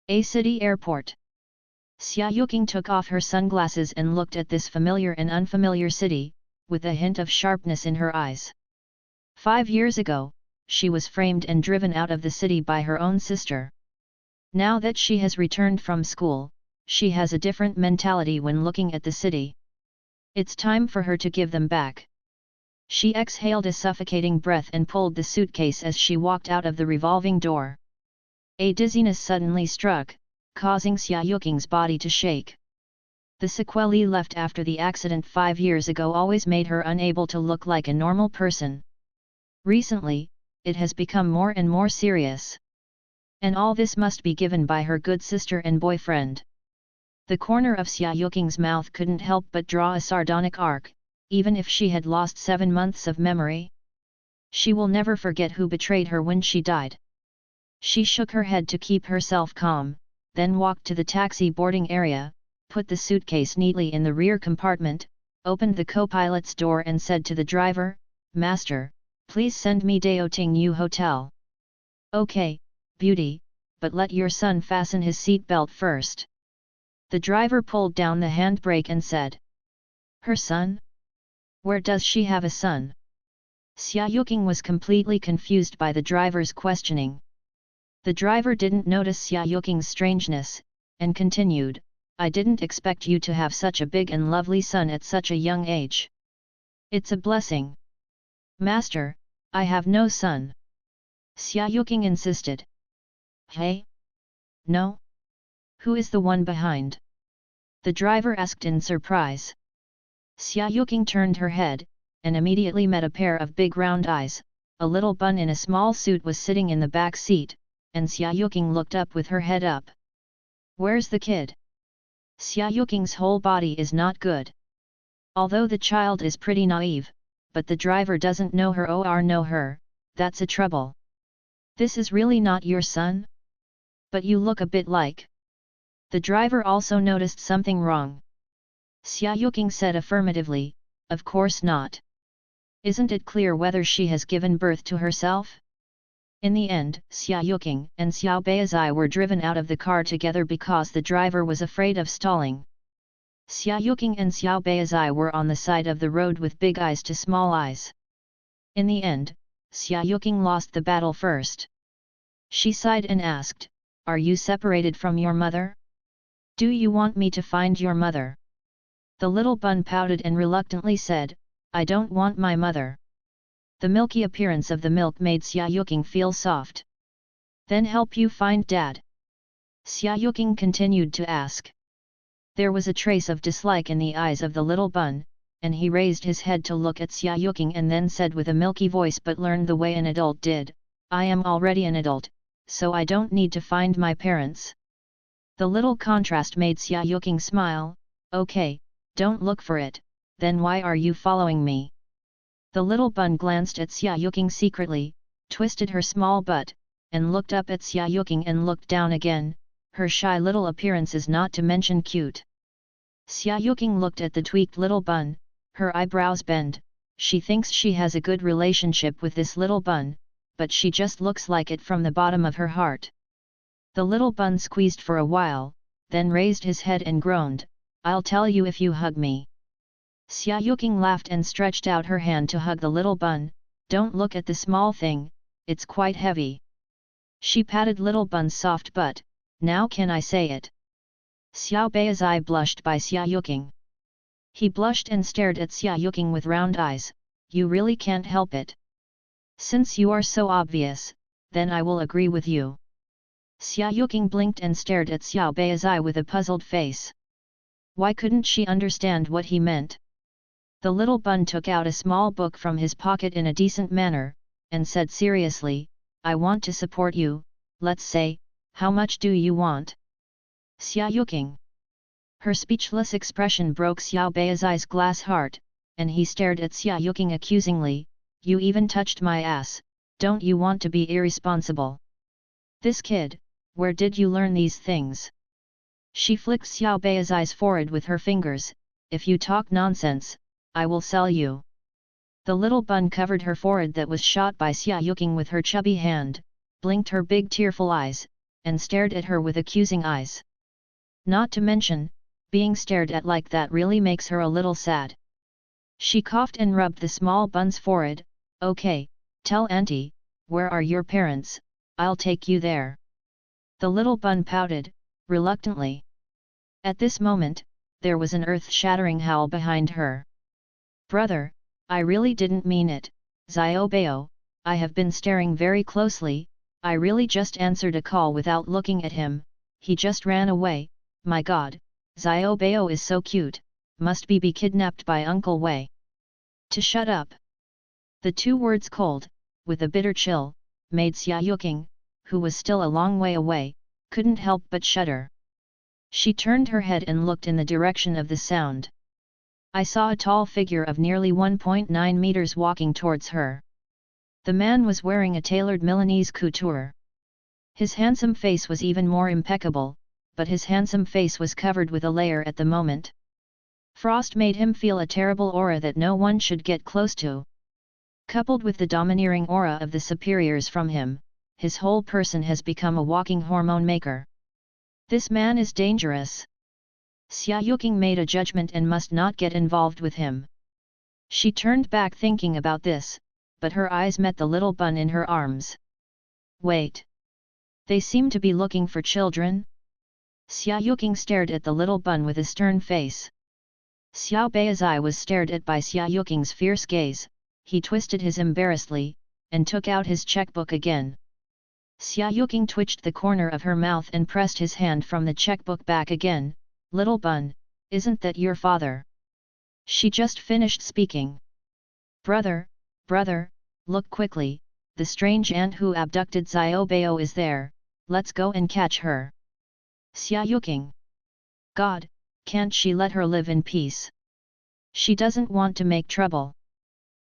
A city airport. Xia Yuqing took off her sunglasses and looked at this familiar and unfamiliar city, with a hint of sharpness in her eyes. 5 years ago, she was framed and driven out of the city by her own sister. Now that she has returned from school, she has a different mentality when looking at the city. It's time for her to give them back. She exhaled a suffocating breath and pulled the suitcase as she walked out of the revolving door. A dizziness suddenly struck, causing Xia Yuqing's body to shake. The sequelae left after the accident 5 years ago always made her unable to look like a normal person. Recently, it has become more and more serious. And all this must be given by her good sister and boyfriend. The corner of Xia Yuqing's mouth couldn't help but draw a sardonic arc, even if she had lost 7 months of memory. She will never forget who betrayed her when she died. She shook her head to keep herself calm, then walked to the taxi boarding area, put the suitcase neatly in the rear compartment, opened the co-pilot's door and said to the driver, "Master, please send me Daoting Yu Hotel." "Okay, beauty, but let your son fasten his seatbelt first." The driver pulled down the handbrake and said, "Her son? Where does she have a son?" Xia Yuqing was completely confused by the driver's questioning. The driver didn't notice Xia Yuqing's strangeness, and continued, "I didn't expect you to have such a big and lovely son at such a young age. It's a blessing." "Master, I have no son." Xia Yuqing insisted. "Hey? No? Who is the one behind?" the driver asked in surprise. Xia Yuqing turned her head, and immediately met a pair of big round eyes. A little bun in a small suit was sitting in the back seat, and Xia Yuqing looked up with her head up. "Where's the kid?" Xia Yuqing's whole body is not good. Although the child is pretty naive, but the driver doesn't know her or know her, that's a trouble. "This is really not your son? But you look a bit like..." The driver also noticed something wrong. Xia Yuqing said affirmatively, "Of course not. Isn't it clear whether she has given birth to herself?" In the end, Xia Yuqing and Xiao Beizai were driven out of the car together because the driver was afraid of stalling. Xia Yuqing and Xiao Beizai were on the side of the road with big eyes to small eyes. In the end, Xia Yuqing lost the battle first. She sighed and asked, "Are you separated from your mother? Do you want me to find your mother?" The little bun pouted and reluctantly said, "I don't want my mother." The milky appearance of the milk made Xia Yuqing feel soft. "Then help you find Dad?" Xia Yuqing continued to ask. There was a trace of dislike in the eyes of the little bun, and he raised his head to look at Xia Yuqing and then said with a milky voice but learned the way an adult did, "I am already an adult, so I don't need to find my parents." The little contrast made Xia Yuqing smile. "Okay, don't look for it, then why are you following me?" The little bun glanced at Xia Yuqing secretly, twisted her small butt, and looked up at Xia Yuqing and looked down again. Her shy little appearance is not to mention cute. Xia Yuqing looked at the tweaked little bun, her eyebrows bend. She thinks she has a good relationship with this little bun, but she just looks like it from the bottom of her heart. The little bun squeezed for a while, then raised his head and groaned, "I'll tell you if you hug me." Xia Yuqing laughed and stretched out her hand to hug the little bun. "Don't look at the small thing, it's quite heavy." She patted little bun's soft butt. "Now can I say it?" Xiao Beizai blushed by Xia Yuqing. He blushed and stared at Xia Yuqing with round eyes. "You really can't help it. Since you are so obvious, then I will agree with you." Xia Yuqing blinked and stared at Xiao Beizai with a puzzled face. Why couldn't she understand what he meant? The little bun took out a small book from his pocket in a decent manner, and said seriously, "I want to support you, let's say, how much do you want?" Xia Yuqing. Her speechless expression broke Xiao Beizai's glass heart, and he stared at Xia Yuqing accusingly. "You even touched my ass, don't you want to be irresponsible? This kid, where did you learn these things?" She flicked Xiao Beizai's forehead with her fingers. "If you talk nonsense, I will sell you." The little bun covered her forehead that was shot by Xia Yuqing with her chubby hand, blinked her big tearful eyes, and stared at her with accusing eyes. Not to mention, being stared at like that really makes her a little sad. She coughed and rubbed the small bun's forehead. Okay, tell auntie, where are your parents, I'll take you there. The little bun pouted, reluctantly. At this moment, there was an earth-shattering howl behind her. Brother, I really didn't mean it, Xiaobao, I have been staring very closely, I really just answered a call without looking at him, he just ran away, my god, Xiaobao is so cute, must be kidnapped by Uncle Wei. To shut up. The two words cold, with a bitter chill, made Xia Yuking, who was still a long way away, couldn't help but shudder. She turned her head and looked in the direction of the sound. I saw a tall figure of nearly 1.9 meters walking towards her. The man was wearing a tailored Milanese couture. His handsome face was even more impeccable, but his handsome face was covered with a layer at the moment. Frost made him feel a terrible aura that no one should get close to. Coupled with the domineering aura of the superiors from him, his whole person has become a walking hormone maker. This man is dangerous. Xia Yuking made a judgment and must not get involved with him. She turned back thinking about this, but her eyes met the little bun in her arms. Wait. They seem to be looking for children? Xia Yuking stared at the little bun with a stern face. Xiao Bei's eye was stared at by Xia Yuking's fierce gaze, he twisted his embarrassedly, and took out his checkbook again. Xia Yuking twitched the corner of her mouth and pressed his hand from the checkbook back again. Little bun, isn't that your father? She just finished speaking. Brother, look quickly, the strange aunt who abducted Xiaobao is there, let's go and catch her. Xia Yuking. God, can't she let her live in peace? She doesn't want to make trouble.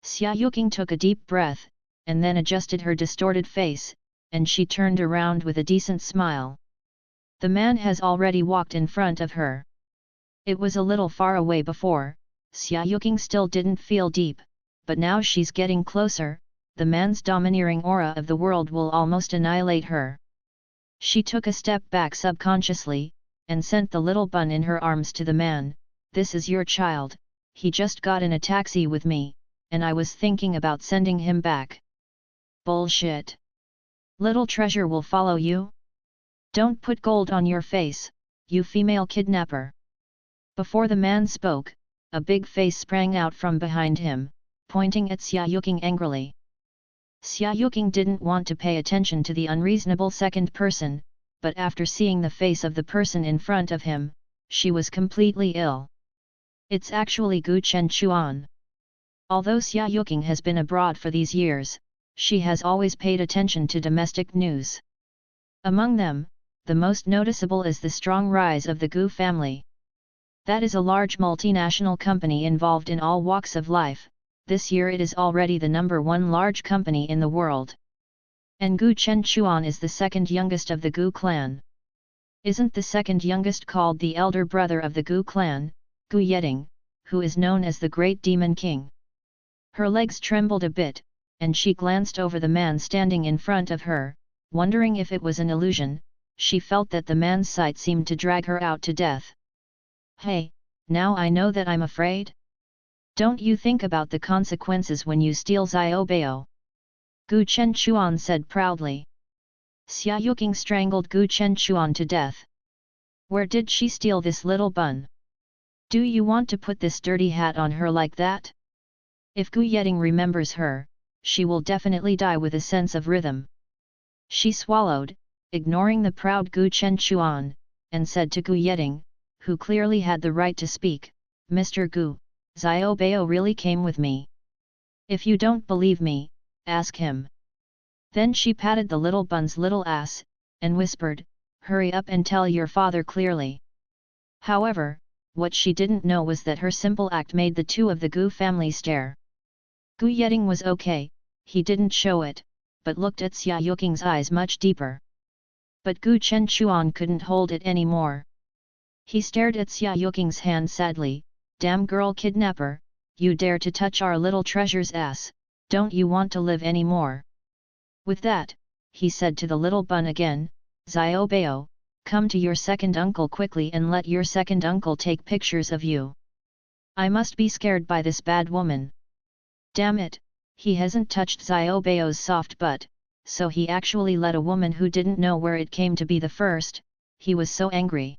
Xia Yuking took a deep breath, and then adjusted her distorted face, and she turned around with a decent smile. The man has already walked in front of her. It was a little far away before, Xia Yuking still didn't feel deep, but now she's getting closer, the man's domineering aura of the world will almost annihilate her. She took a step back subconsciously, and sent the little bun in her arms to the man. This is your child, he just got in a taxi with me, and I was thinking about sending him back. Bullshit. Little treasure will follow you? Don't put gold on your face, you female kidnapper. Before the man spoke, a big face sprang out from behind him, pointing at Xia Yuking angrily. Xia Yuking didn't want to pay attention to the unreasonable second person, but after seeing the face of the person in front of him, she was completely ill. It's actually Gu Chen Chuan. Although Xia Yuking has been abroad for these years, she has always paid attention to domestic news. Among them, the most noticeable is the strong rise of the Gu family. That is a large multinational company involved in all walks of life. This year it is already the #1 large company in the world. And Gu Chen Chuan is the second youngest of the Gu clan. Isn't the second youngest called the elder brother of the Gu clan, Gu Yeting, who is known as the Great Demon King? Her legs trembled a bit, and she glanced over the man standing in front of her, wondering if it was an illusion. She felt that the man's sight seemed to drag her out to death. Hey, now I know that I'm afraid? Don't you think about the consequences when you steal Xiaobao? Gu Chen Chuan said proudly. Xia Yuking strangled Gu Chen Chuan to death. Where did she steal this little bun? Do you want to put this dirty hat on her like that? If Gu Yeting remembers her, she will definitely die with a sense of rhythm. She swallowed, ignoring the proud Gu Chen Chuan, and said to Gu Yeting, who clearly had the right to speak, Mr. Gu, Xiaobao really came with me. If you don't believe me, ask him. Then she patted the little bun's little ass, and whispered, hurry up and tell your father clearly. However, what she didn't know was that her simple act made the two of the Gu family stare. Gu Yeting was okay, he didn't show it, but looked at Xia Yuking's eyes much deeper. But Gu Chen Chuan couldn't hold it anymore. He stared at Xia Yuking's hand sadly. Damn girl kidnapper, you dare to touch our little treasure's ass, don't you want to live anymore? With that, he said to the little bun again, Xiaobao, come to your second uncle quickly and let your second uncle take pictures of you. I must be scared by this bad woman. Damn it, he hasn't touched Xiaobao's soft butt, so he actually let a woman who didn't know where it came to be the first. He was so angry.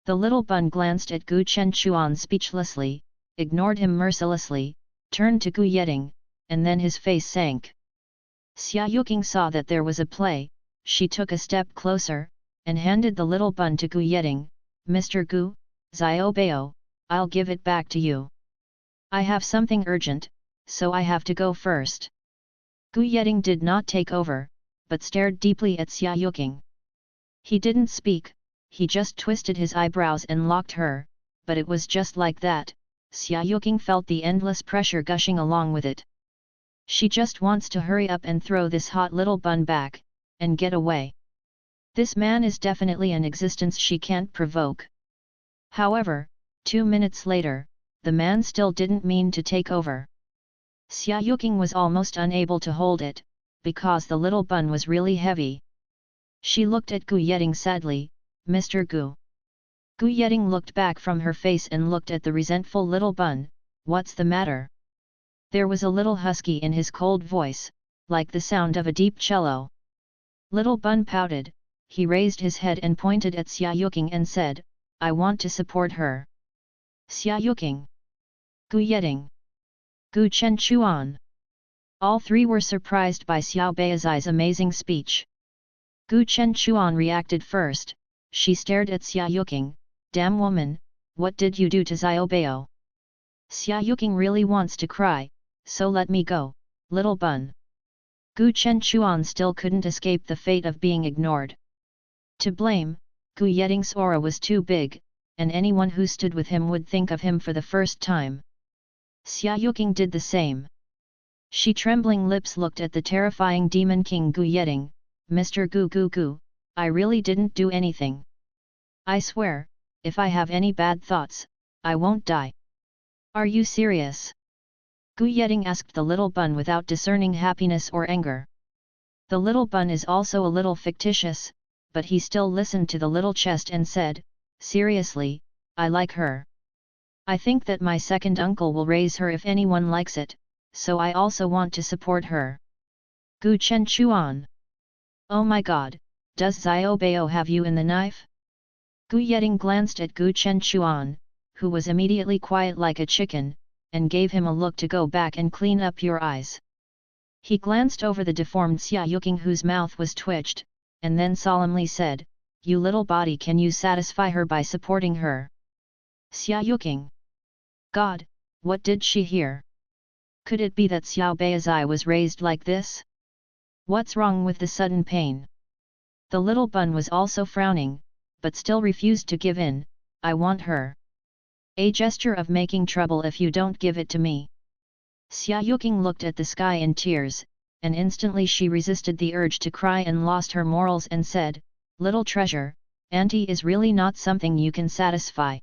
The little bun glanced at Gu Chenchuan speechlessly, ignored him mercilessly, turned to Gu Yeting, and then his face sank. Xia Yuking saw that there was a play. She took a step closer, and handed the little bun to Gu Yeting. Mr. Gu, Xiaobao, I'll give it back to you. I have something urgent, so I have to go first. Gu Yeting did not take over, but stared deeply at Xia Yuking. He didn't speak, he just twisted his eyebrows and locked her, but it was just like that. Xia Yuking felt the endless pressure gushing along with it. She just wants to hurry up and throw this hot little bun back, and get away. This man is definitely an existence she can't provoke. However, 2 minutes later, the man still didn't mean to take over. Xia Yuking was almost unable to hold it, because the little bun was really heavy. She looked at Gu Yeting sadly. Mr. Gu. Gu Yeting looked back from her face and looked at the resentful little bun. What's the matter? There was a little husky in his cold voice, like the sound of a deep cello. Little bun pouted, he raised his head and pointed at Xia Yuking and said, I want to support her. Xia Yuking. Gu Yeting. Gu Chenchuan. All three were surprised by Xiao Beizai's amazing speech. Gu Chenchuan reacted first. She stared at Xia Yuking. Damn woman, what did you do to Xiaobao? Xia Yuking really wants to cry, so let me go, little bun. Gu Chenchuan still couldn't escape the fate of being ignored. To blame, Gu Yeting's aura was too big, and anyone who stood with him would think of him for the first time. Xia Yuking did the same. She trembling lips looked at the terrifying demon king Gu Yeting. Mr. Gu, I really didn't do anything. I swear, if I have any bad thoughts, I won't die. Are you serious? Gu Yeting asked the little bun without discerning happiness or anger. The little bun is also a little fictitious, but he still listened to the little chest and said, seriously, I like her. I think that my second uncle will raise her if anyone likes it, so I also want to support her. Gu Chenchuan. Oh my god, does Xiaobao have you in the knife? Gu Yeting glanced at Gu Chenchuan, who was immediately quiet like a chicken, and gave him a look to go back and clean up your eyes. He glanced over the deformed Xia Yuking whose mouth was twitched, and then solemnly said, you little body, can you satisfy her by supporting her? Xia Yuking. God, what did she hear? Could it be that Xiao Beizai was raised like this? What's wrong with the sudden pain? The little bun was also frowning, but still refused to give in. I want her. A gesture of making trouble if you don't give it to me. Xia Yuking looked at the sky in tears, and instantly she resisted the urge to cry and lost her morals and said, little treasure, auntie is really not something you can satisfy.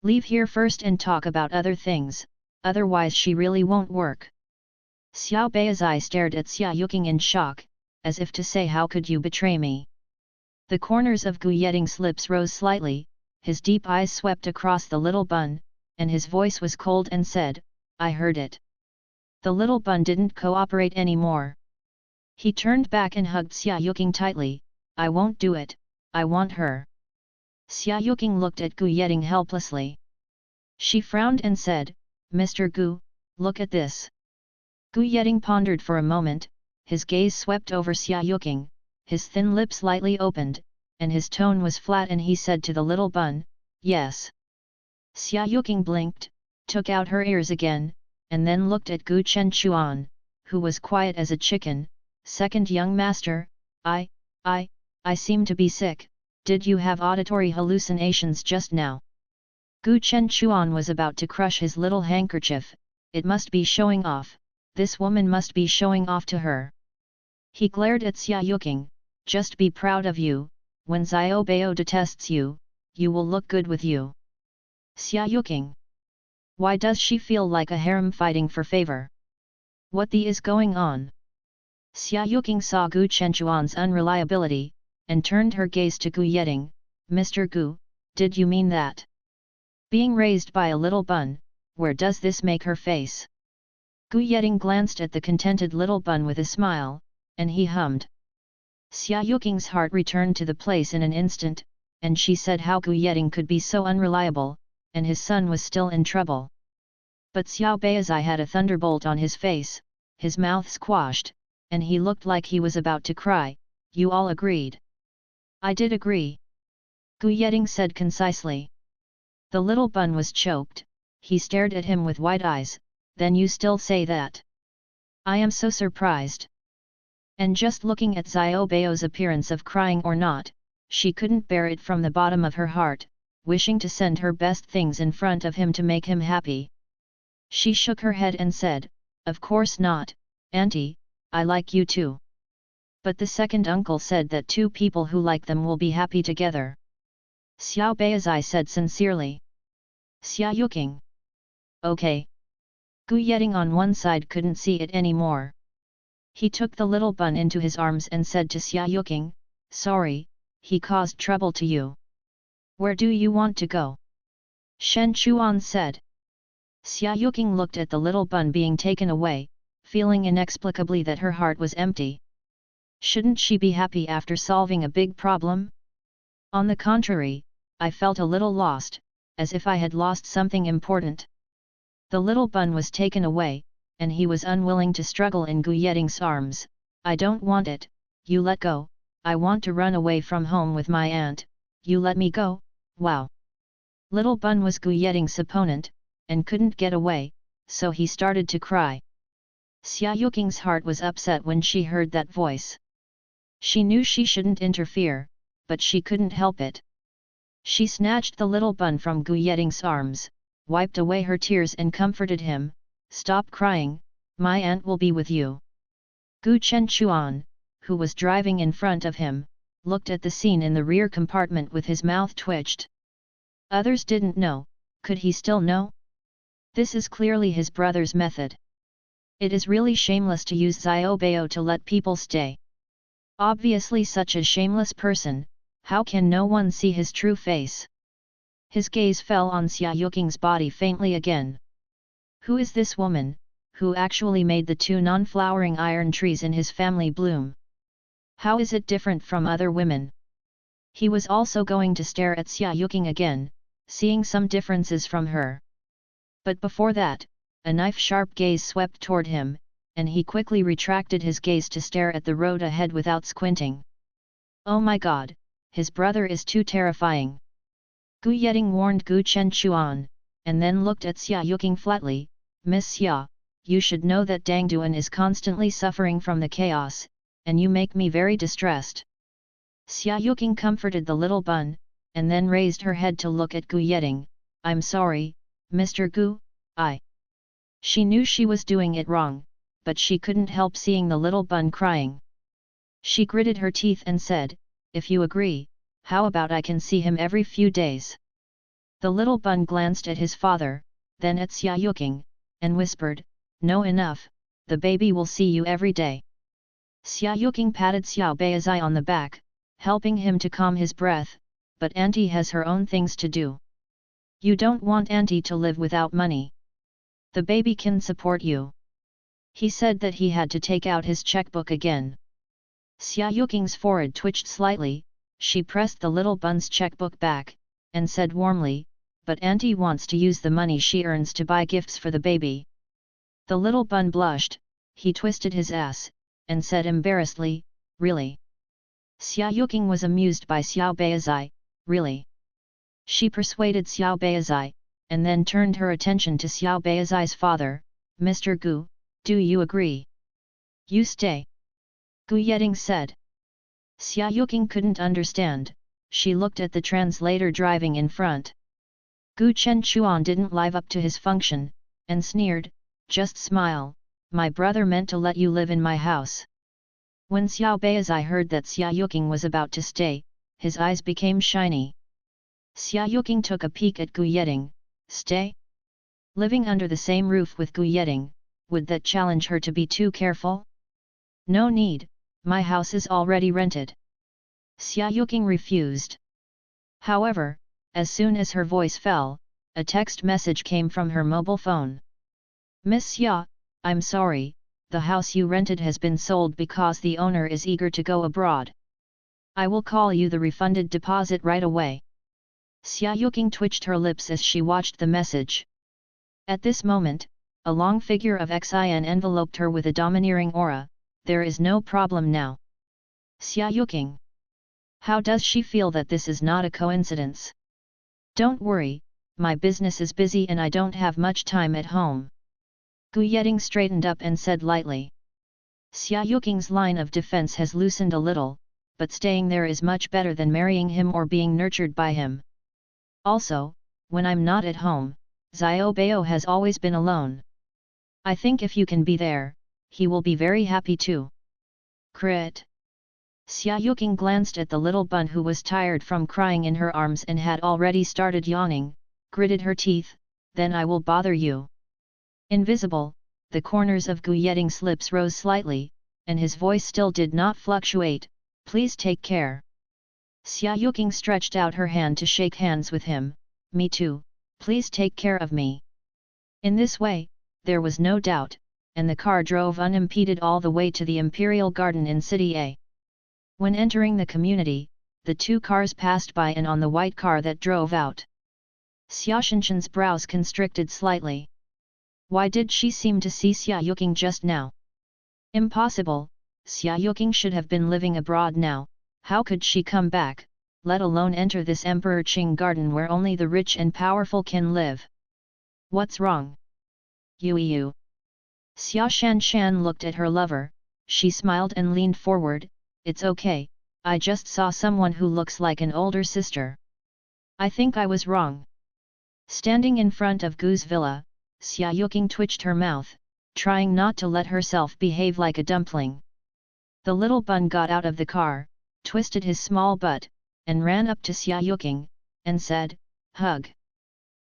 Leave here first and talk about other things, otherwise she really won't work. Xiao Beizai stared at Xia Yuking in shock, as if to say, how could you betray me? The corners of Gu Yeting's lips rose slightly, his deep eyes swept across the little bun, and his voice was cold and said, I heard it. The little bun didn't cooperate anymore. He turned back and hugged Xia Yuking tightly. I won't do it, I want her. Xia Yuking looked at Gu Yeting helplessly. She frowned and said, Mr. Gu, look at this. Gu Yeting pondered for a moment, his gaze swept over Xia Yuking, his thin lips lightly opened, and his tone was flat and he said to the little bun, yes. Xia Yuking blinked, took out her ears again, and then looked at Gu Chenchuan, who was quiet as a chicken. Second young master, I seem to be sick, did you have auditory hallucinations just now? Gu Chenchuan was about to crush his little handkerchief. It must be showing off, this woman must be showing off to her. He glared at Xia Yuking, just be proud of you, when Xiaobao detests you, you will look good with you. Xia Yuking. Why does she feel like a harem fighting for favor? What the is going on? Xia Yuking saw Gu Chenchuan's unreliability, and turned her gaze to Gu Yeting. Mr. Gu, did you mean that? Being raised by a little bun, where does this make her face? Gu Yeting glanced at the contented little bun with a smile, and he hummed. Xia Yuking's heart returned to the place in an instant, and she said how Gu Yeting could be so unreliable, and his son was still in trouble. But Xiao Beizai had a thunderbolt on his face, his mouth squashed, and he looked like he was about to cry. You all agreed. I did agree. Gu Yeting said concisely. The little bun was choked, he stared at him with wide eyes. Then you still say that? I am so surprised. And just looking at Xiao Beo's appearance of crying or not, she couldn't bear it from the bottom of her heart, wishing to send her best things in front of him to make him happy. She shook her head and said, of course not, Auntie, I like you too. But the second uncle said that two people who like them will be happy together. Xiao Beizai said sincerely. Xia Yuking. Okay. Gu Yeting on one side couldn't see it anymore. He took the little bun into his arms and said to Xia Yuking, sorry, he caused trouble to you. Where do you want to go? Shen Chuan said. Xia Yuking looked at the little bun being taken away, feeling inexplicably that her heart was empty. Shouldn't she be happy after solving a big problem? On the contrary, I felt a little lost, as if I had lost something important. The little bun was taken away, and he was unwilling to struggle in Gu Yeting's arms. I don't want it, you let go, I want to run away from home with my aunt, you let me go, wow. Little bun was Gu Yeting's opponent, and couldn't get away, so he started to cry. Xia Yuking's heart was upset when she heard that voice. She knew she shouldn't interfere, but she couldn't help it. She snatched the little bun from Gu Yeting's arms, wiped away her tears and comforted him. Stop crying, my aunt will be with you. Gu Chenchuan, who was driving in front of him, looked at the scene in the rear compartment with his mouth twitched. Others didn't know, could he still know? This is clearly his brother's method. It is really shameless to use Xiao Bao to let people stay. Obviously such a shameless person, how can no one see his true face? His gaze fell on Xia Yuking's body faintly again. Who is this woman, who actually made the two non-flowering iron trees in his family bloom? How is it different from other women? He was also going to stare at Xia Yuking again, seeing some differences from her. But before that, a knife-sharp gaze swept toward him, and he quickly retracted his gaze to stare at the road ahead without squinting. Oh my god, his brother is too terrifying. Gu Yeting warned Gu Chenchuan, and then looked at Xia Yuking flatly. Miss Xia, you should know that Dang Duan is constantly suffering from the chaos, and you make me very distressed. Xia Yuking comforted the little bun, and then raised her head to look at Gu Yeting. I'm sorry, Mr. Gu, She knew she was doing it wrong, but she couldn't help seeing the little bun crying. She gritted her teeth and said, if you agree, how about I can see him every few days? The little bun glanced at his father, then at Xia Yuking, and whispered, no enough, the baby will see you every day. Xia Yuking patted Xiao Beizai on the back, helping him to calm his breath, but Auntie has her own things to do. You don't want Auntie to live without money. The baby can support you. He said that he had to take out his checkbook again. Xia Yuking's forehead twitched slightly, she pressed the little bun's checkbook back, and said warmly, but Auntie wants to use the money she earns to buy gifts for the baby. The little bun blushed, he twisted his ass, and said embarrassedly, really? Xia Yuking was amused by Xiao Beizai, really? She persuaded Xiao Beizai, and then turned her attention to Xiao Beizai's father, Mr. Gu, do you agree? You stay. Gu Yeting said. Xia Yuking couldn't understand, she looked at the translator driving in front. Gu Chenchuan didn't live up to his function, and sneered, just smile, my brother meant to let you live in my house. When Xiao Beizai heard that Xia Yuking was about to stay, his eyes became shiny. Xia Yuking took a peek at Gu Yeting, stay? Living under the same roof with Gu Yeting, would that challenge her to be too careful? No need, my house is already rented. Xia Yuking refused. However, as soon as her voice fell, a text message came from her mobile phone. Miss Xia, I'm sorry, the house you rented has been sold because the owner is eager to go abroad. I will call you the refunded deposit right away. Xia Yuking twitched her lips as she watched the message. At this moment, a long figure of Xin enveloped her with a domineering aura. There is no problem now. Xia Yuking. How does she feel that this is not a coincidence? Don't worry, my business is busy and I don't have much time at home. Gu Yeting straightened up and said lightly. Xia Yuking's line of defense has loosened a little, but staying there is much better than marrying him or being nurtured by him. Also, when I'm not at home, Xiao Bao has always been alone. I think if you can be there, he will be very happy too. Crit. Xia Yuking glanced at the little bun who was tired from crying in her arms and had already started yawning, gritted her teeth, then I will bother you. Invisible, the corners of Gu Yeting's lips rose slightly, and his voice still did not fluctuate, please take care. Xia Yuking stretched out her hand to shake hands with him, me too, please take care of me. In this way, there was no doubt, and the car drove unimpeded all the way to the Imperial Garden in City A. When entering the community, the two cars passed by and on the white car that drove out. Xia Shinshan's brows constricted slightly. Why did she seem to see Xia Yuking just now? Impossible, Xia Yuking should have been living abroad now, how could she come back, let alone enter this Emperor Qing garden where only the rich and powerful can live? What's wrong? Yu. Xia Shanshan looked at her lover, she smiled and leaned forward, it's okay, I just saw someone who looks like an older sister. I think I was wrong. Standing in front of Gu's villa, Xia Yuking twitched her mouth, trying not to let herself behave like a dumpling. The little bun got out of the car, twisted his small butt, and ran up to Xia Yuking, and said, hug.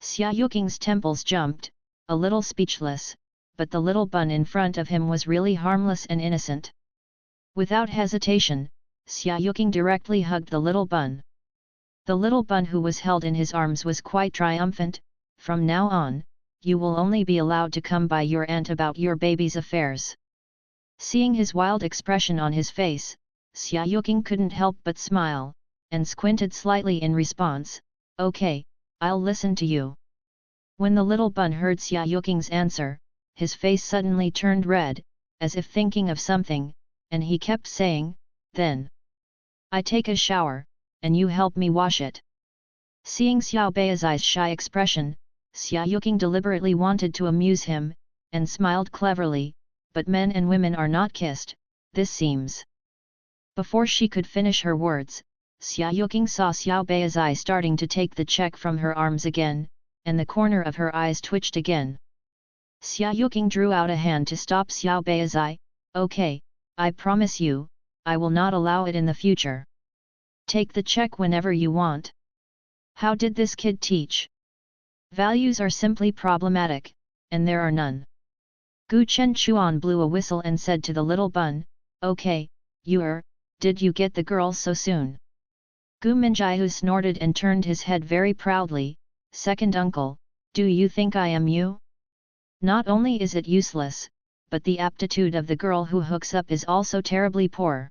Xia Yuking's temples jumped, a little speechless, but the little bun in front of him was really harmless and innocent. Without hesitation, Xia Yuking directly hugged the little bun. The little bun who was held in his arms was quite triumphant, from now on, you will only be allowed to come by your aunt about your baby's affairs. Seeing his wild expression on his face, Xia Yuking couldn't help but smile, and squinted slightly in response, okay, I'll listen to you. When the little bun heard Xia Yuking's answer, his face suddenly turned red, as if thinking of something, and he kept saying, then I take a shower, and you help me wash it. Seeing Xiao Bai's shy expression, Xia Yuking deliberately wanted to amuse him, and smiled cleverly, but men and women are not kissed, this seems. Before she could finish her words, Xia Yuking saw Xiao Bai's starting to take the check from her arms again, and the corner of her eyes twitched again. Xia Yuking drew out a hand to stop Xiao Bai's. Okay, I promise you, I will not allow it in the future. Take the check whenever you want. How did this kid teach? Values are simply problematic, and there are none. Gu Chen Chuan blew a whistle and said to the little bun, okay, did you get the girl so soon? Gu Minjiu snorted and turned his head very proudly, second uncle, do you think I am you? Not only is it useless, but the aptitude of the girl who hooks up is also terribly poor.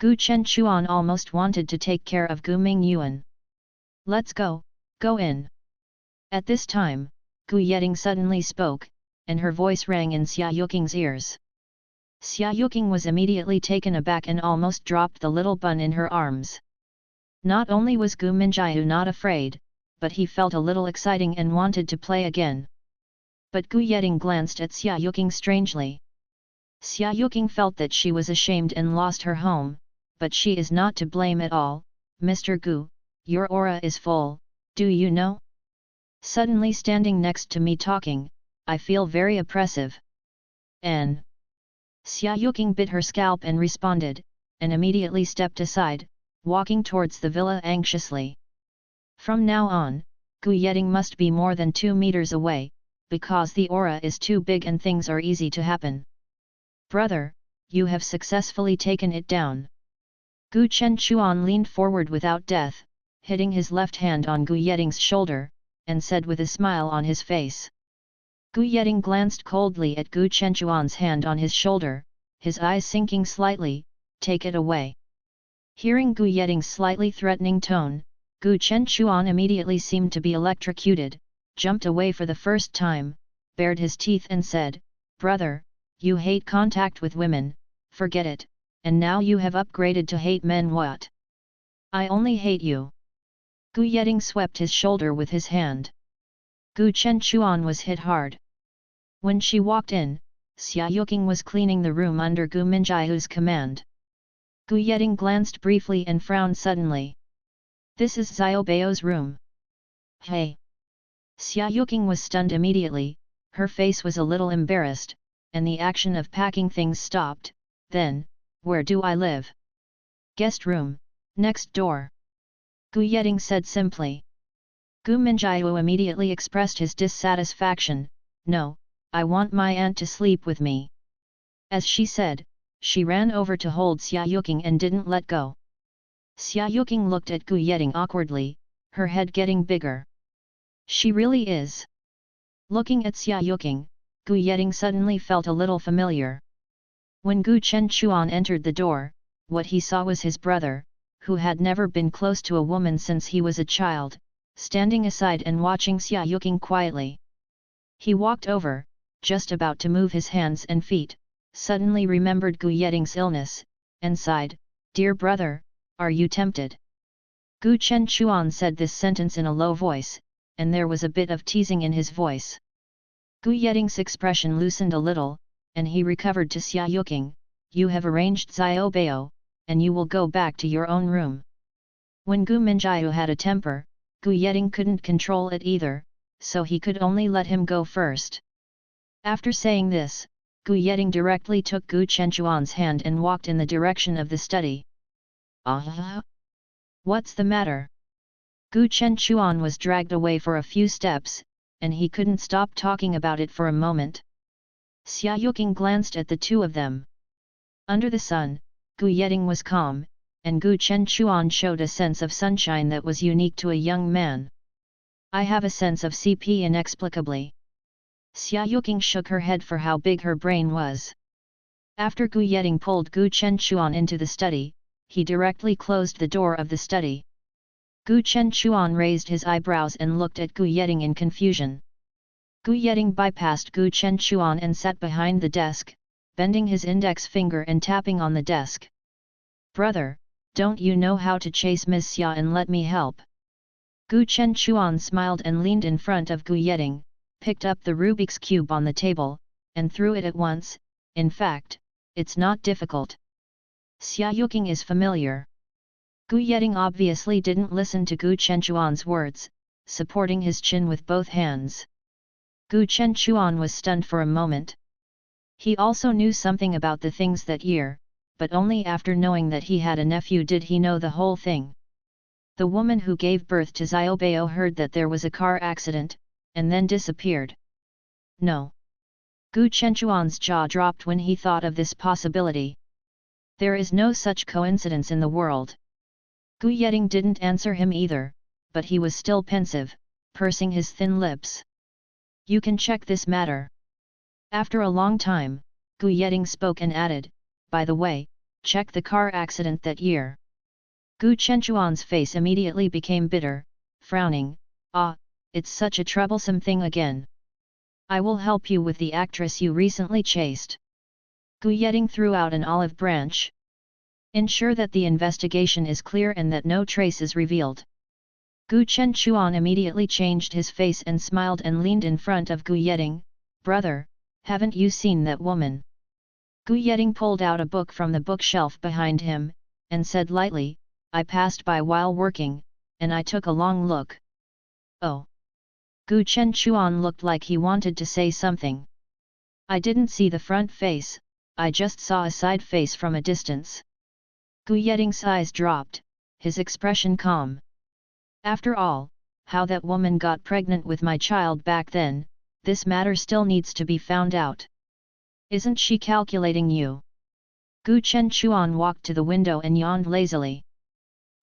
Gu Chen Chuan almost wanted to take care of Gu Mingyuan. Let's go in. At this time, Gu Yeting suddenly spoke, and her voice rang in Xia Yuking's ears. Xia Yuking was immediately taken aback and almost dropped the little bun in her arms. Not only was Gu Minjiu not afraid, but he felt a little exciting and wanted to play again. But Gu Yeting glanced at Xia Yuking strangely. Xia Yuking felt that she was ashamed and lost her home, but she is not to blame at all. Mr. Gu, your aura is full, do you know? Suddenly standing next to me talking, I feel very oppressive. N. Xia Yuking bit her scalp and responded, and immediately stepped aside, walking towards the villa anxiously. From now on, Gu Yeting must be more than 2 meters away, because the aura is too big and things are easy to happen. Brother, you have successfully taken it down. Gu Chenchuan leaned forward without death, hitting his left hand on Gu Yeting's shoulder, and said with a smile on his face. Gu Yeting glanced coldly at Gu Chenchuan's hand on his shoulder, his eyes sinking slightly. Take it away. Hearing Gu Yeting's slightly threatening tone, Gu Chenchuan immediately seemed to be electrocuted, jumped away for the first time, bared his teeth and said, "Brother, you hate contact with women, forget it, and now you have upgraded to hate men what? I only hate you." Gu Yeting swept his shoulder with his hand. Gu Chenchuan was hit hard. When she walked in, Xia Yuking was cleaning the room under Gu Minjiu's command. Gu Yeting glanced briefly and frowned suddenly. "This is Xiaobeo's room." "Hey!" Xia Yuking was stunned immediately, her face was a little embarrassed, and the action of packing things stopped. Then, "Where do I live?" "Guest room, next door." Gu Yeting said simply. Gu Minjiu immediately expressed his dissatisfaction. "No, I want my aunt to sleep with me." As she said, she ran over to hold Xia Yuking and didn't let go. Xia Yuking looked at Gu Yeting awkwardly, her head getting bigger. She really is. Looking at Xia Yuking, Gu Yeting suddenly felt a little familiar. When Gu Chenchuan entered the door, what he saw was his brother, who had never been close to a woman since he was a child, standing aside and watching Xia Yuking quietly. He walked over, just about to move his hands and feet, suddenly remembered Gu Yeting's illness, and sighed, "Dear brother, are you tempted?" Gu Chenchuan said this sentence in a low voice, and there was a bit of teasing in his voice. Gu Yeting's expression loosened a little, and he recovered to Xia Yuking, "You have arranged Xiaobeo, and you will go back to your own room." When Gu Minjiu had a temper, Gu Yeting couldn't control it either, so he could only let him go first. After saying this, Gu Yeting directly took Gu Chenchuan's hand and walked in the direction of the study. "Ah! What's the matter?" Gu Chenchuan was dragged away for a few steps, and he couldn't stop talking about it for a moment. Xia Yuking glanced at the two of them. Under the sun, Gu Yeting was calm, and Gu Chenchuan showed a sense of sunshine that was unique to a young man. "I have a sense of CP inexplicably." Xia Yuking shook her head for how big her brain was. After Gu Yeting pulled Gu Chenchuan into the study, he directly closed the door of the study. Gu Chenchuan raised his eyebrows and looked at Gu Yeting in confusion. Gu Yeting bypassed Gu Chenchuan and sat behind the desk, bending his index finger and tapping on the desk. "Brother, don't you know how to chase Ms. Xia and let me help?" Gu Chenchuan smiled and leaned in front of Gu Yeting, picked up the Rubik's Cube on the table, and threw it at once. "In fact, it's not difficult. Xia Yuking is familiar." Gu Yeting obviously didn't listen to Gu Chenchuan's words, supporting his chin with both hands. Gu Chenchuan was stunned for a moment. He also knew something about the things that year, but only after knowing that he had a nephew did he know the whole thing. The woman who gave birth to Xiaobeo heard that there was a car accident, and then disappeared. No. Gu Chenchuan's jaw dropped when he thought of this possibility. There is no such coincidence in the world. Gu Yeting didn't answer him either, but he was still pensive, pursing his thin lips. "You can check this matter." After a long time, Gu Yeting spoke and added, "By the way, check the car accident that year." Gu Chenchuan's face immediately became bitter, frowning, "Ah, it's such a troublesome thing again. I will help you with the actress you recently chased." Gu Yeting threw out an olive branch. "Ensure that the investigation is clear and that no trace is revealed." Gu Chenchuan immediately changed his face and smiled and leaned in front of Gu Yeting. "Brother, haven't you seen that woman?" Gu Yeting pulled out a book from the bookshelf behind him, and said lightly, "I passed by while working, and I took a long look." "Oh." Gu Chenchuan looked like he wanted to say something. "I didn't see the front face, I just saw a side face from a distance." Gu Yeting's eyes dropped, his expression calm. "After all, how that woman got pregnant with my child back then, this matter still needs to be found out. Isn't she calculating you?" Gu Chenchuan walked to the window and yawned lazily.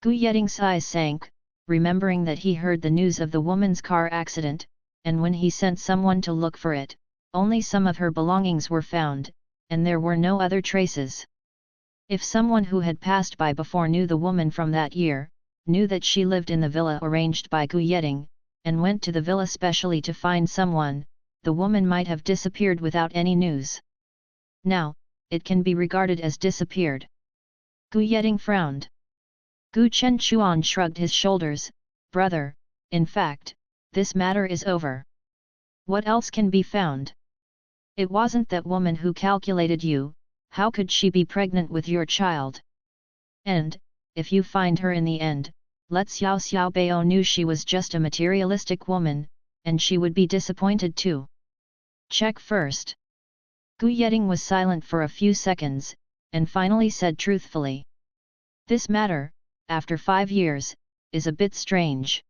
Gu Yeting's eyes sank, remembering that he heard the news of the woman's car accident, and when he sent someone to look for it, only some of her belongings were found, and there were no other traces. If someone who had passed by before knew the woman from that year, knew that she lived in the villa arranged by Gu Yeting, and went to the villa specially to find someone, the woman might have disappeared without any news. Now, it can be regarded as disappeared. Gu Yeting frowned. Gu Chenchuan shrugged his shoulders. Brother, in fact, this matter is over. What else can be found? It wasn't that woman who calculated you, how could she be pregnant with your child? And, if you find her in the end, let Xiao Xiaobao knew she was just a materialistic woman, and she would be disappointed too. Check first. Gu Yeting was silent for a few seconds, and finally said truthfully. This matter, after 5 years, is a bit strange.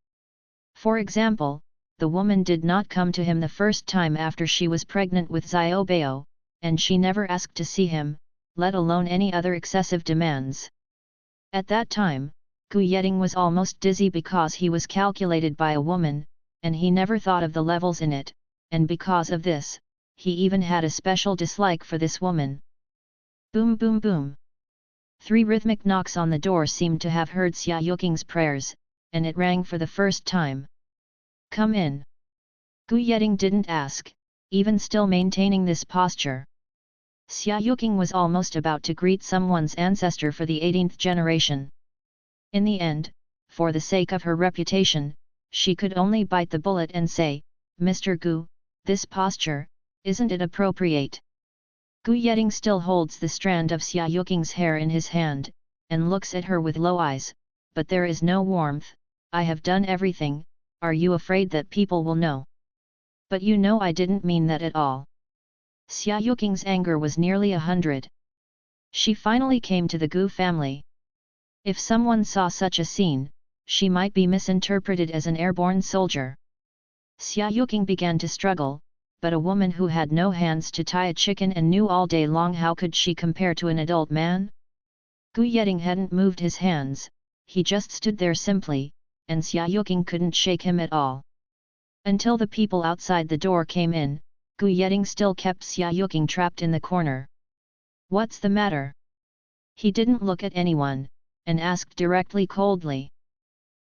For example, the woman did not come to him the first time after she was pregnant with Xiaobao, and she never asked to see him, let alone any other excessive demands. At that time, Gu Yeting was almost dizzy because he was calculated by a woman, and he never thought of the levels in it, and because of this, he even had a special dislike for this woman. Boom boom boom. 3 rhythmic knocks on the door seemed to have heard Xia Yuking's prayers, and it rang for the first time. Come in. Gu Yeting didn't ask, even still maintaining this posture. Xia Yuking was almost about to greet someone's ancestor for the 18th generation. In the end, for the sake of her reputation, she could only bite the bullet and say, Mr. Gu, this posture, isn't it appropriate? Gu Yeting still holds the strand of Xia Yuking's hair in his hand, and looks at her with low eyes, but there is no warmth. I have done everything, are you afraid that people will know? But you know I didn't mean that at all. Xia Yuking's anger was nearly 100. She finally came to the Gu family. If someone saw such a scene, she might be misinterpreted as an airborne soldier. Xia Yuking began to struggle, but a woman who had no hands to tie a chicken and knew all day long, how could she compare to an adult man? Gu Yeting hadn't moved his hands, he just stood there simply, and Xia Yuking couldn't shake him at all. Until the people outside the door came in, Gu Yeting still kept Xia Yuking trapped in the corner. What's the matter? He didn't look at anyone, and asked directly coldly.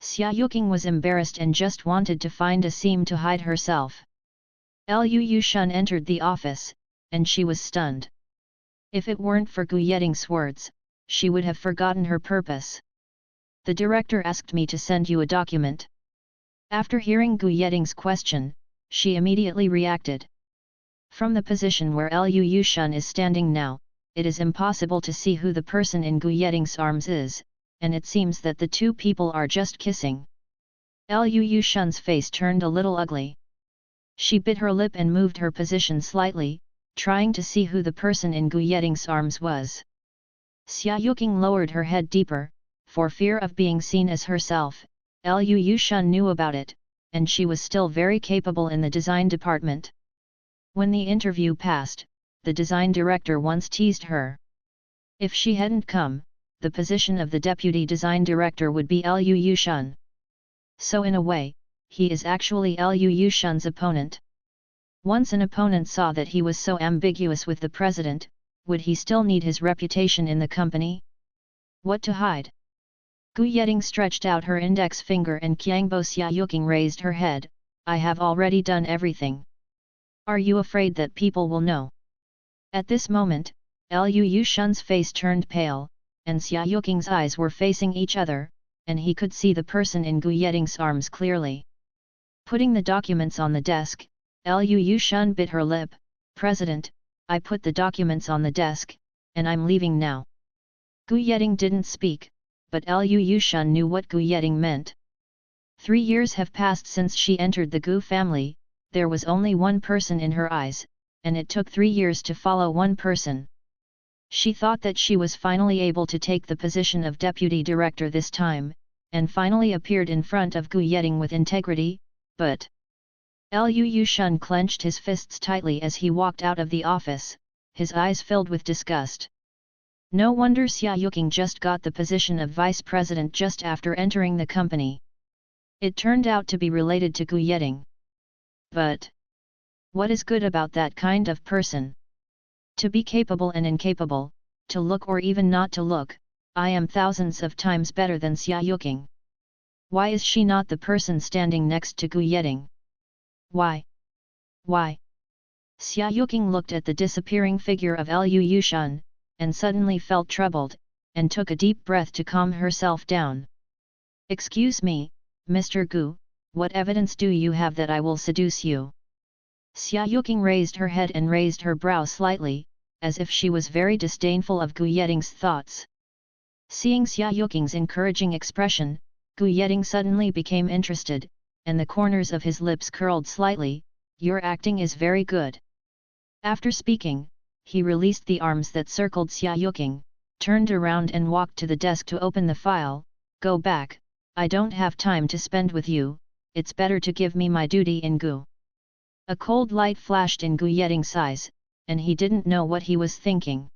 Xia Yuking was embarrassed and just wanted to find a seam to hide herself. Liu Yushun entered the office, and she was stunned. If it weren't for Gu Yeting's words, she would have forgotten her purpose. The director asked me to send you a document. After hearing Gu Yeting's question, she immediately reacted. From the position where Liu Yushun is standing now, it is impossible to see who the person in Gu Yeting's arms is, and it seems that the two people are just kissing. Liu Yushun's face turned a little ugly. She bit her lip and moved her position slightly, trying to see who the person in Gu Yeting's arms was. Xia Yuking lowered her head deeper, for fear of being seen as herself. Liu Yushun knew about it, and she was still very capable in the design department. When the interview passed, the design director once teased her. If she hadn't come, the position of the deputy design director would be Liu Yushun. So in a way, he is actually Liu Yushun's opponent. Once an opponent saw that he was so ambiguous with the president, would he still need his reputation in the company? What to hide? Gu Yeting stretched out her index finger and Qiangbo Xia Yuking raised her head. I have already done everything. Are you afraid that people will know? At this moment, Liu Yushun's face turned pale, and Xia Yuking's eyes were facing each other, and he could see the person in Gu Yeting's arms clearly. Putting the documents on the desk, Liu Yushun bit her lip. President, I put the documents on the desk, and I'm leaving now. Gu Yeting didn't speak, but Liu Yushun knew what Gu Yeting meant. 3 years have passed since she entered the Gu family, there was only one person in her eyes, and it took 3 years to follow one person. She thought that she was finally able to take the position of deputy director this time, and finally appeared in front of Gu Yeting with integrity, but Liu Yushun clenched his fists tightly as he walked out of the office, his eyes filled with disgust. No wonder Xia Yuking just got the position of vice president just after entering the company. It turned out to be related to Gu Yeting. But what is good about that kind of person? To be capable and incapable, to look or even not to look, I am thousands of times better than Xia Yuking. Why is she not the person standing next to Gu Yeting? Why? Why? Xia Yuking looked at the disappearing figure of Liu Yushan, and suddenly felt troubled, and took a deep breath to calm herself down. Excuse me, Mr. Gu, what evidence do you have that I will seduce you? Xia Yuking raised her head and raised her brow slightly, as if she was very disdainful of Gu Yeting's thoughts. Seeing Xia Yuking's encouraging expression, Gu Yeting suddenly became interested, and the corners of his lips curled slightly. Your acting is very good. After speaking, he released the arms that circled Xia Yuking, turned around and walked to the desk to open the file. Go back, I don't have time to spend with you, it's better to give me my duty in Gu. A cold light flashed in Gu Yeting's eyes, and he didn't know what he was thinking.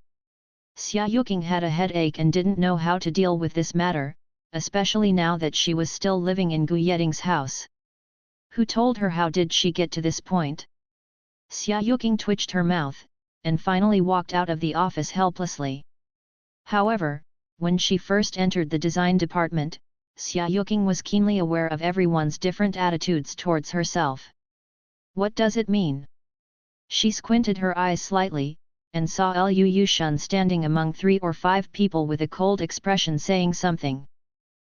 Xia Yuking had a headache and didn't know how to deal with this matter, especially now that she was still living in Gu Yeting's house. Who told her? How did she get to this point? Xia Yuking twitched her mouth, and finally walked out of the office helplessly. However, when she first entered the design department, Xia Yuking was keenly aware of everyone's different attitudes towards herself. What does it mean? She squinted her eyes slightly, and saw Liu Yushan standing among 3 or 5 people with a cold expression saying something.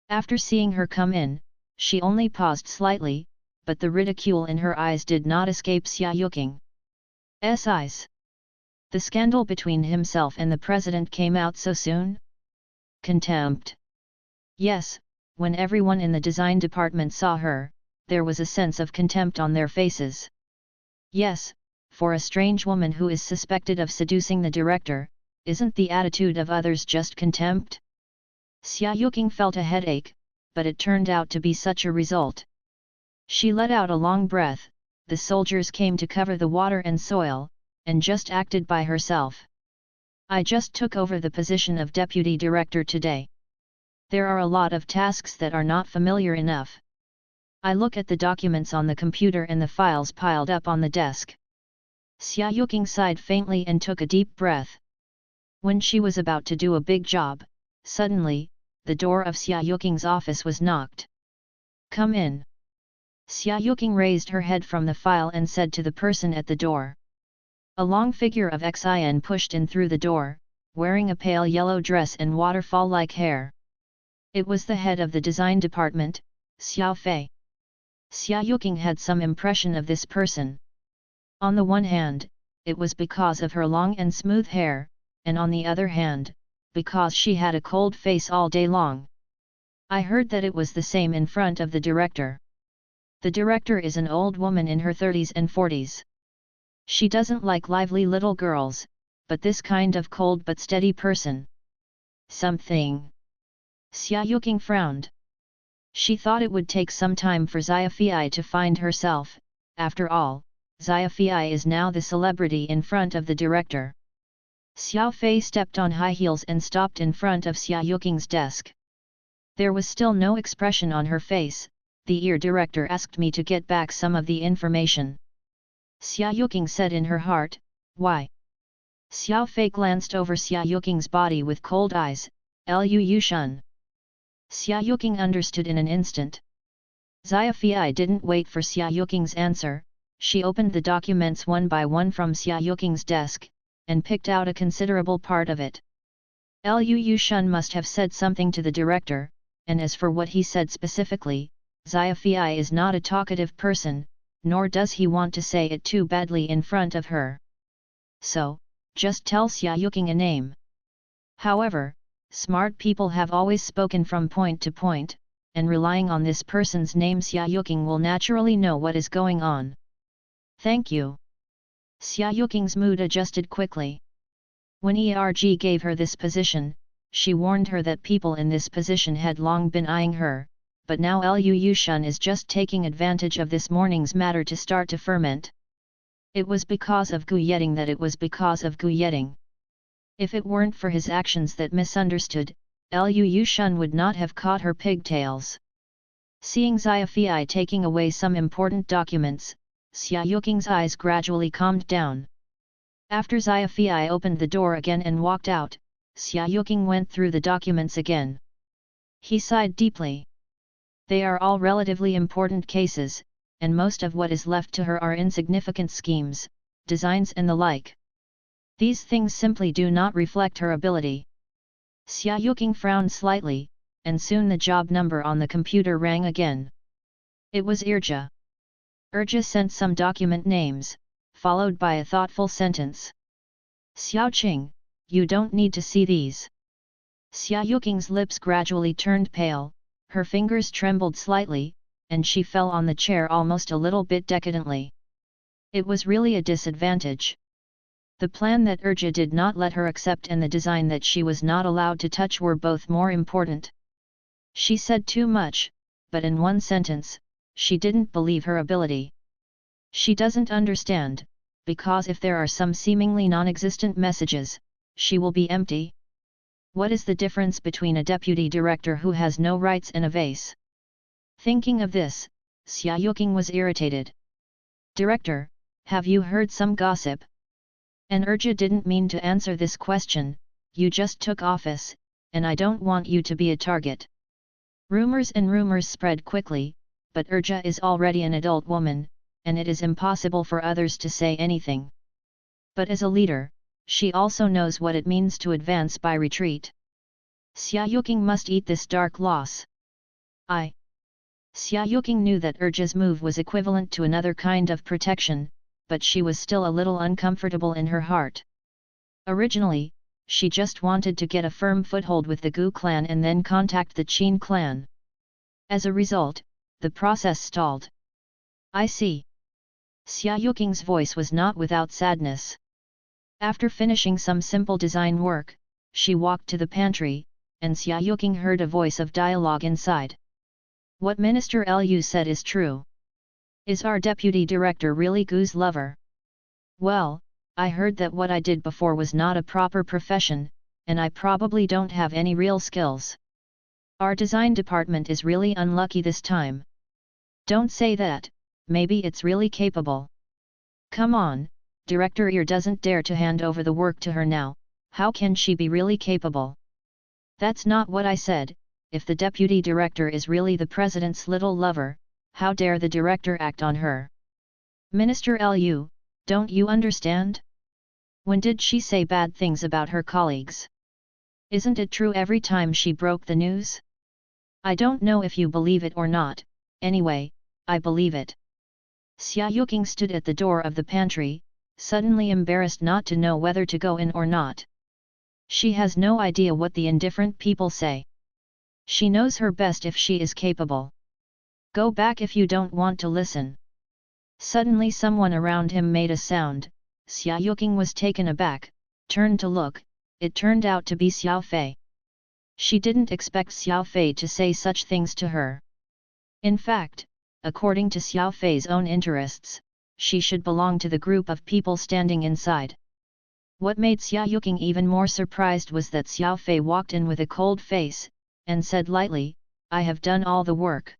After seeing her come in, she only paused slightly, but the ridicule in her eyes did not escape Xia Yuking's eyes. The scandal between himself and the president came out so soon? Contempt. Yes, when everyone in the design department saw her, there was a sense of contempt on their faces. Yes, for a strange woman who is suspected of seducing the director, isn't the attitude of others just contempt? Xia Yuking felt a headache, but it turned out to be such a result. She let out a long breath. The soldiers came to cover the water and soil, and just acted by herself. I just took over the position of deputy director today. There are a lot of tasks that are not familiar enough. I look at the documents on the computer and the files piled up on the desk. Xia Yuking sighed faintly and took a deep breath. When she was about to do a big job, suddenly, the door of Xia Yuking's office was knocked. Come in. Xia Yuking raised her head from the file and said to the person at the door. A long figure of Xin pushed in through the door, wearing a pale yellow dress and waterfall-like hair. It was the head of the design department, Xiao Fei. Xia Yuking had some impression of this person. On the one hand, it was because of her long and smooth hair, and on the other hand, because she had a cold face all day long. I heard that it was the same in front of the director. The director is an old woman in her 30s and 40s. She doesn't like lively little girls, but this kind of cold but steady person. Something. Xia Yuking frowned. She thought it would take some time for Xia Fei to find herself. After all, Xia Fei is now the celebrity in front of the director. Xiao Fei stepped on high heels and stopped in front of Xia Yuking's desk. There was still no expression on her face. The ear director asked me to get back some of the information. Xia Yuking said in her heart, why? Xiao Fei glanced over Xia Yuking's body with cold eyes. Liu Yushan. Xia Yuking understood in an instant. Xia Fei didn't wait for Xia Yuking's answer. She opened the documents one by one from Xia Yuking's desk, and picked out a considerable part of it. Liu Yushan must have said something to the director, and as for what he said specifically, Xia Fei is not a talkative person, nor does he want to say it too badly in front of her. So, just tell Xia Yuking a name. However, smart people have always spoken from point to point, and relying on this person's name Xia Yuking will naturally know what is going on. Thank you. Xia Yuking's mood adjusted quickly. When ERG gave her this position, she warned her that people in this position had long been eyeing her, but now Liu Yushan is just taking advantage of this morning's matter to start to ferment. It was because of Gu Yeting that it was because of Gu Yeting. If it weren't for his actions that misunderstood, Lu Yushun would not have caught her pigtails. Seeing Xia Fei taking away some important documents, Xia Yuking's eyes gradually calmed down. After Xia Fei opened the door again and walked out, Xia Yuking went through the documents again. He sighed deeply. They are all relatively important cases, and most of what is left to her are insignificant schemes, designs and the like. These things simply do not reflect her ability. Xia Yuking frowned slightly, and soon the job number on the computer rang again. It was Irja. Irja sent some document names, followed by a thoughtful sentence. Xiao Qing, you don't need to see these. Xia Yuking's lips gradually turned pale, her fingers trembled slightly, and she fell on the chair almost a little bit decadently. It was really a disadvantage. The plan that Irja did not let her accept and the design that she was not allowed to touch were both more important. She said too much, but in one sentence, she didn't believe her ability. She doesn't understand, because if there are some seemingly non-existent messages, she will be empty. What is the difference between a deputy director who has no rights and a vase? Thinking of this, Xia Yuking was irritated. Director, have you heard some gossip? And Irja didn't mean to answer this question, you just took office, and I don't want you to be a target. Rumors and rumors spread quickly, but Irja is already an adult woman, and it is impossible for others to say anything. But as a leader, she also knows what it means to advance by retreat. Xia Yuking must eat this dark loss. Xia Yuking knew that Irja's move was equivalent to another kind of protection, but she was still a little uncomfortable in her heart. Originally, she just wanted to get a firm foothold with the Gu clan and then contact the Qin clan. As a result, the process stalled. I see. Xia Yuking's voice was not without sadness. After finishing some simple design work, she walked to the pantry, and Xia Yuking heard a voice of dialogue inside. What Minister Lu said is true. Is our deputy director really Gu's lover? Well, I heard that what I did before was not a proper profession, and I probably don't have any real skills. Our design department is really unlucky this time. Don't say that, maybe it's really capable. Come on, Director Ear doesn't dare to hand over the work to her now, how can she be really capable? That's not what I said, if the deputy director is really the president's little lover, how dare the director act on her? Minister Lu, don't you understand? When did she say bad things about her colleagues? Isn't it true every time she broke the news? I don't know if you believe it or not, anyway, I believe it. Xia Yuking stood at the door of the pantry, suddenly embarrassed not to know whether to go in or not. She has no idea what the indifferent people say. She knows her best if she is capable. Go back if you don't want to listen. Suddenly someone around him made a sound. Xia Yuking was taken aback, turned to look, it turned out to be Xiao Fei. She didn't expect Xiao Fei to say such things to her. In fact, according to Xiao Fei's own interests, she should belong to the group of people standing inside. What made Xia Yuking even more surprised was that Xiao Fei walked in with a cold face, and said lightly, I have done all the work.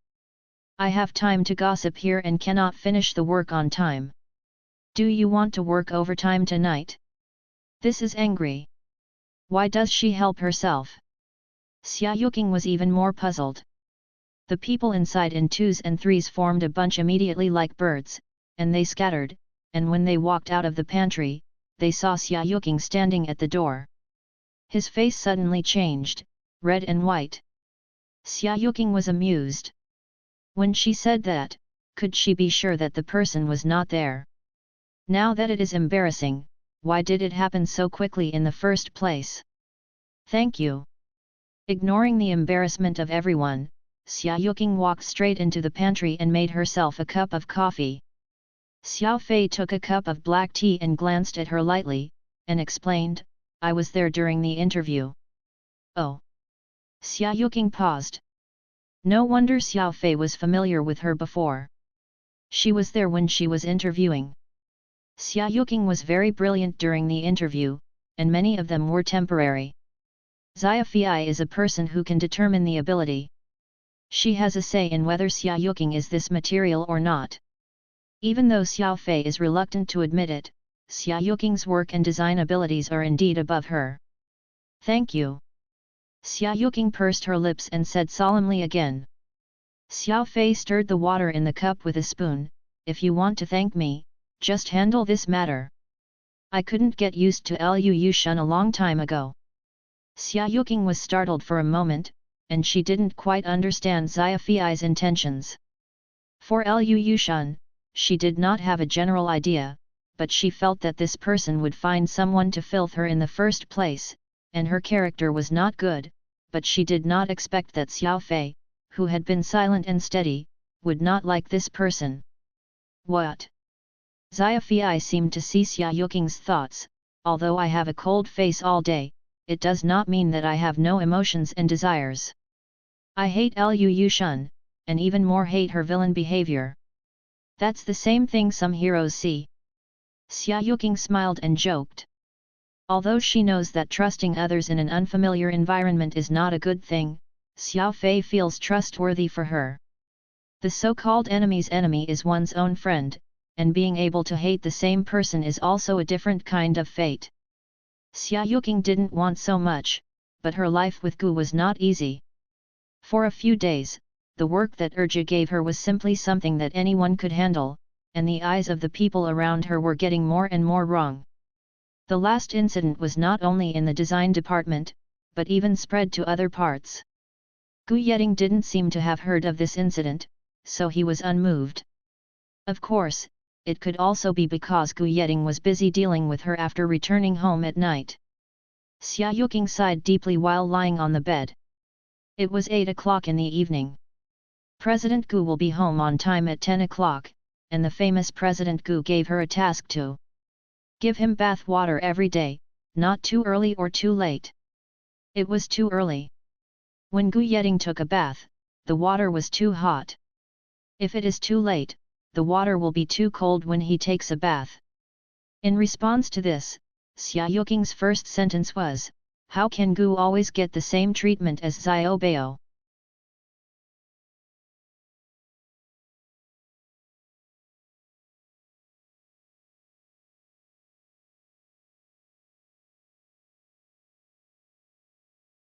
I have time to gossip here and cannot finish the work on time. Do you want to work overtime tonight? This is angry. Why does she help herself? Xia Yuking was even more puzzled. The people inside in twos and threes formed a bunch immediately like birds, and they scattered, and when they walked out of the pantry, they saw Xia Yuking standing at the door. His face suddenly changed, red and white. Xia Yuking was amused. When she said that, could she be sure that the person was not there? Now that it is embarrassing, why did it happen so quickly in the first place? Thank you. Ignoring the embarrassment of everyone, Xia Yuking walked straight into the pantry and made herself a cup of coffee. Xiao Fei took a cup of black tea and glanced at her lightly, and explained, I was there during the interview. Oh. Xia Yuking paused. No wonder Xiao Fei was familiar with her before. She was there when she was interviewing. Xia Yuking was very brilliant during the interview, and many of them were temporary. Xia Fei is a person who can determine the ability. She has a say in whether Xia Yuking is this material or not. Even though Xiao Fei is reluctant to admit it, Xia Yuking's work and design abilities are indeed above her. Thank you. Xia Yuking pursed her lips and said solemnly again. Xiao Fei stirred the water in the cup with a spoon. If you want to thank me, just handle this matter. I couldn't get used to Lu Yushan a long time ago. Xia Yuking was startled for a moment, and she didn't quite understand Xia Fei's intentions. For Lu Yushan, she did not have a general idea, but she felt that this person would find someone to filth her in the first place, and her character was not good, but she did not expect that Xiao Fei, who had been silent and steady, would not like this person. What? Xia Fei seemed to see Xia Yuking's thoughts. Although I have a cold face all day, it does not mean that I have no emotions and desires. I hate Lu Yushan, and even more hate her villain behavior. That's the same thing some heroes see. Xia Yuking smiled and joked. Although she knows that trusting others in an unfamiliar environment is not a good thing, Xiao Fei feels trustworthy for her. The so-called enemy's enemy is one's own friend, and being able to hate the same person is also a different kind of fate. Xia Yuking didn't want so much, but her life with Gu was not easy. For a few days, the work that Urja gave her was simply something that anyone could handle, and the eyes of the people around her were getting more and more wrong. The last incident was not only in the design department, but even spread to other parts. Gu Yeting didn't seem to have heard of this incident, so he was unmoved. Of course, it could also be because Gu Yeting was busy dealing with her after returning home at night. Xia Yuking sighed deeply while lying on the bed. It was 8 o'clock in the evening. President Gu will be home on time at 10 o'clock, and the famous President Gu gave her a task to give him bath water every day, not too early or too late. It was too early. When Gu Yeting took a bath, the water was too hot. If it is too late, the water will be too cold when he takes a bath. In response to this, Xia Yuking's first sentence was, how can Gu always get the same treatment as Xiao Bao?